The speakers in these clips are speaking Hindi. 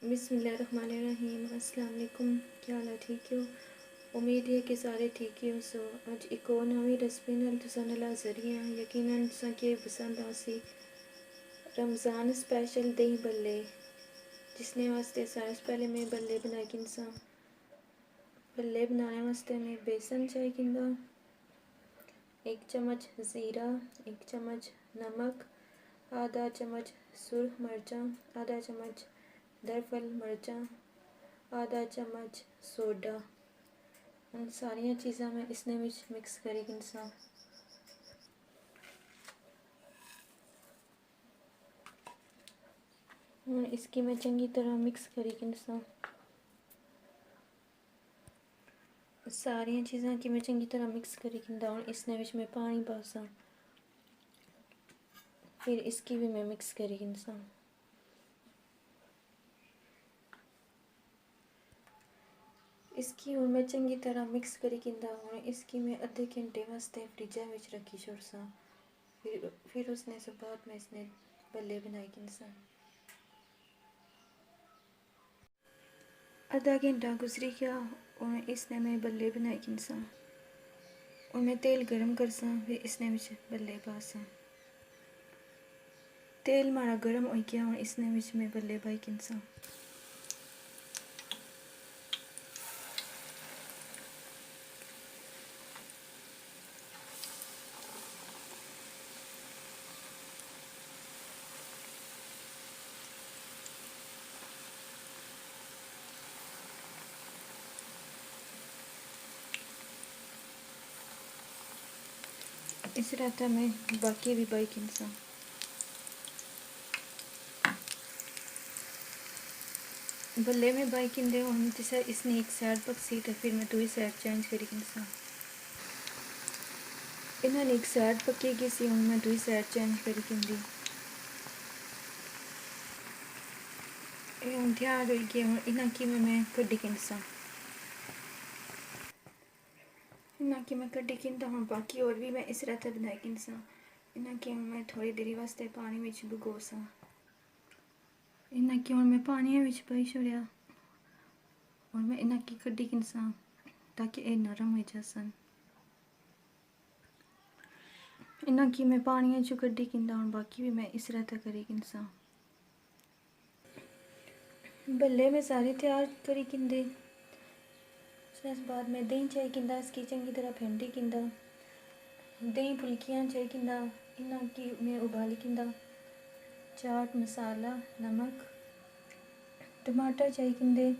बिस्मिल्लाहिर्रहमानिर्रहीम। अस्सलाम वालेकुम। क्या हाल है? ठीक हो? उम्मीद है कि सारे ठीक ही हो। सो अज एक और नवी रेसिपी नाल तुसां नाल हाज़र ही हां। यकीनन तुसां की पसंद आसी रमज़ान स्पैशल दही भल्ले, जिसने वास्ते सारे से पहले मैं भल्ले बनाए किनसा। भल्ले बनाने वास्ते मैं बेसन चाहिए किंदा, 1 चम्मच ज़ीरा, 1 चम्मच नमक, आधा चम्मच सुरख मिर्चा, आधा चम्मच दरफल मिर्चा, आधा चम्मच सोडा। उन सारिया चीज़ा मैं इसने विच मिक्स करी किनसा। हूँ इसकी मैं चंगी तरह मिक्स करी किनसा। सारिया चीज़ा की मैं चंगी तरह मिक्स करी किंदा और इसने विच मैं पानी पासा। फिर इसकी भी मैं मिक्स करी किनसा। इसकी हूँ मैं चंगी तरह मिक्स करी किंदा हूँ इसकी मैं आधे घंटे वास्ते फ्रिजा विच रखी छोड़सा। फिर उसने से बाद में इसने भल्ले बनाए किनसा। आधा घंटा गुजरी गया और इसने मैं भल्ले बनाए किनसा। और मैं तेल गरम करसा, फिर इसने विच भल्ले पासा। तेल मारा गरम हो गया और इसने विच मैं भल्ले पाई किनसा। इस रहता मैं बाकी भी पाई किनसा। भल्ले में बाई किंदे हम जैसा इसने एक साइड पक सी तो फिर मैं दूसरी साइड चेंज करी किनसा। इन्होंने एक साइड पकेगी सी हूँ मैं दूसरी साइड चेंज करी किंदी। हम तैयार हो गए हूँ इन्हें की मैं कड्डी किनसा। इन्हें की मैं कड्डी किंदा हूँ बाकी और भी मैं इस रहता बनाई किनसा। इन्हें की मैं थोड़ी देरी वास्ते पानी विच भिगोसा। इन्हें की मैं पानी विच पाई छोड़िया और मैं इन्हें की कड्डी किनसा ताकि ये नरम हो जासन। इन्हें की मैं पानी चो कड्डी किंदा हूँ बाकी भी मैं इस रहता करी किनसा। भल्ले में सारे तैयार करी किंदे। उसके बाद मैं दही चाहिए किंदा, इसकी चंगी तरह फेंटी किंदा। दही फुल्कियाँ चाहिए किंदा, इन्हें की मैं उबाली किंदा। चाट मसाला, नमक, टमाटर चाहिए किंदे,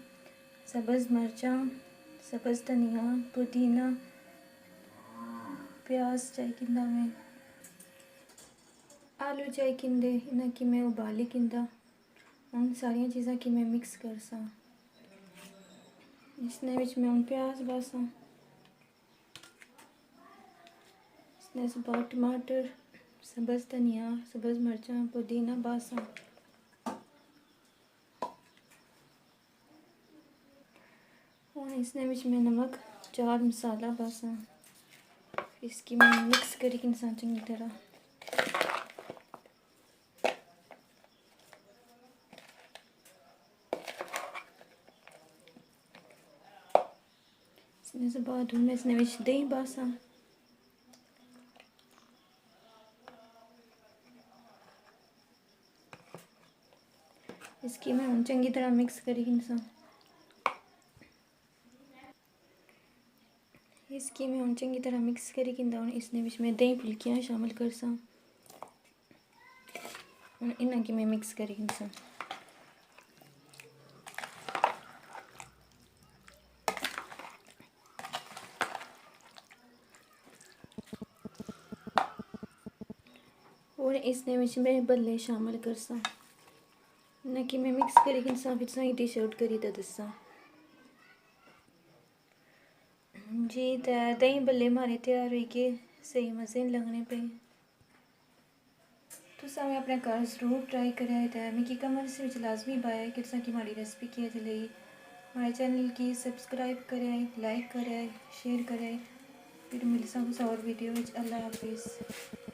सब्ज़ मिर्चा, सब्ज़ धनिया, पुदीना, प्याज चाहिए किंदा मैं, आलू चाहिए किंदे, इन्हें की मैं उबाली किंदा। उन सारिया चीज़ा की मैं मिक्स करसा। इसने विच मैं प्याज बासा, इसने से बाद टमाटर, सब्ज़ धनिया, सब्ज़ मिर्चा, पुदीना बासा। और इसने विच मैं नमक, चाट मसाला बासा। इसकी मैं मिक्स करी किनसा चंगी तरह। इसने से बाद मैं इसने विच दही बासा। इसकी मैं चंगी तरह मिक्स करी किनसा। इसकी मैं चंगी तरह मिक्स करी किंदा और इसने विच मैं दही फुल्कियाँ शामिल करसा। इन्हें की मैं मिक्स करी किनसा। और इसने विच मैं भल्ले शामिल करसा। इन्हें की मैं मिक्स करी किनसा फिर सही डिश आउट करी तो दसा। जी दही भल्ले हमारे तैयार हो गए, सही मज़े लगने पे। तुसा मैं अपने घर जरूर ट्राई कराए तो मिगी कमेंट्स विच लाजमी पाया कि तुसा की हमारी रेसिपी किया चली। हमारे चैनल की सब्सक्राइब कराए, लाइक कराए, शेयर कराए। फिर मिलसा कुछ और वीडियो विच। अल्लाह हाफिज़।